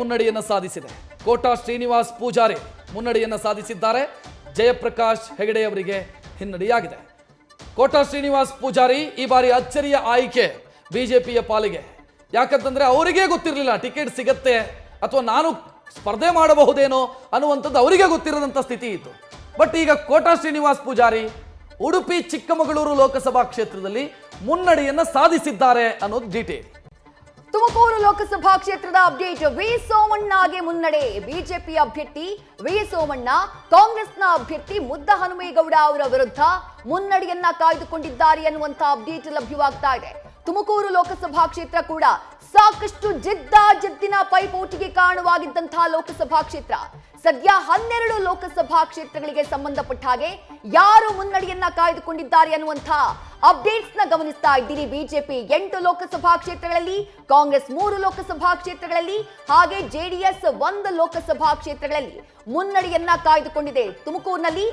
ಮುನ್ನಡೆಯನ್ನು ಸಾಧಿಸಿದೆ. ಕೋಟಾ ಶ್ರೀನಿವಾಸ್ ಪೂಜಾರಿ ಮುನ್ನಡೆಯನ್ನು ಸಾಧಿಸಿದ್ದಾರೆ. ಜಯಪ್ರಕಾಶ್ ಹೆಗಡೆ ಅವರಿಗೆ ಹಿನ್ನಡೆಯಾಗಿದೆ. ಕೋಟಾ ಶ್ರೀನಿವಾಸ್ ಪೂಜಾರಿ ಈ ಬಾರಿ ಅಚ್ಚರಿಯ ಆಯ್ಕೆ ಬಿಜೆಪಿಯ ಪಾಲಿಗೆ. ಯಾಕಂತಂದ್ರೆ ಅವರಿಗೆ ಗೊತ್ತಿರಲಿಲ್ಲ ಟಿಕೆಟ್ ಸಿಗತ್ತೆ ಅಥವಾ ನಾನು ಸ್ಪರ್ಧೆ ಮಾಡಬಹುದೇನೋ ಅನ್ನುವಂಥದ್ದು ಅವರಿಗೆ ಗೊತ್ತಿರದಂಥ ಸ್ಥಿತಿ ಇತ್ತು. ಬಟ್ ಈಗ ಕೋಟಾ ಶ್ರೀನಿವಾಸ್ ಪೂಜಾರಿ ಉಡುಪಿ ಚಿಕ್ಕಮಗಳೂರು ಲೋಕಸಭಾ ಕ್ಷೇತ್ರದಲ್ಲಿ ಮುನ್ನಡೆಯನ್ನು ಸಾಧಿಸಿದ್ದಾರೆ ಅನ್ನೋದು ಡೀಟೇಲ್. ತುಮಕೂರು ಲೋಕಸಭಾ ಕ್ಷೇತ್ರದ ಅಪ್ಡೇಟ್. ವಿ ಸೋಮಣ್ಣಗೆ ಮುನ್ನಡೆ. ಬಿಜೆಪಿ ಅಭ್ಯರ್ಥಿ ವಿ ಸೋಮಣ್ಣ ಕಾಂಗ್ರೆಸ್ನ ಅಭ್ಯರ್ಥಿ ಮುದ್ದ ಹನುಮೇಗೌಡ ಅವರ ವಿರುದ್ಧ ಮುನ್ನಡೆಯನ್ನ ಕಾಯ್ದುಕೊಂಡಿದ್ದಾರೆ ಅನ್ನುವಂತ ಅಪ್ಡೇಟ್ ಲಭ್ಯವಾಗ್ತಾ ಇದೆ. ತುಮಕೂರು ಲೋಕಸಭಾ ಕ್ಷೇತ್ರ ಕೂಡ ಸಾಕಷ್ಟು ಜಿದ್ದಿನ ಪೈಪೋಟಿಗೆ ಕಾರಣವಾಗಿದ್ದಂತಹ ಲೋಕಸಭಾ ಕ್ಷೇತ್ರ. ಸದ್ಯ 12 ಲೋಕಸಭಾ ಕ್ಷೇತ್ರಗಳಿಗೆ ಸಂಬಂಧಪಟ್ಟ ಹಾಗೆ ಯಾರು ಮುನ್ನಡೆಯನ್ನ ಕಾಯ್ದುಕೊಂಡಿದ್ದಾರೆ ಅನ್ನುವಂತಹ ಅಪ್ಡೇಟ್ಸ್ ನ ಗಮನಿಸ್ತಾ ಇದ್ದೀರಿ. ಬಿಜೆಪಿ 8 ಲೋಕಸಭಾ ಕ್ಷೇತ್ರಗಳಲ್ಲಿ, ಕಾಂಗ್ರೆಸ್ 3 ಲೋಕಸಭಾ ಕ್ಷೇತ್ರಗಳಲ್ಲಿ, ಹಾಗೆ ಜೆಡಿಎಸ್ 1 ಲೋಕಸಭಾ ಕ್ಷೇತ್ರಗಳಲ್ಲಿ ಮುನ್ನಡೆಯನ್ನ ಕಾಯ್ದುಕೊಂಡಿದೆ. ತುಮಕೂರಿನಲ್ಲಿ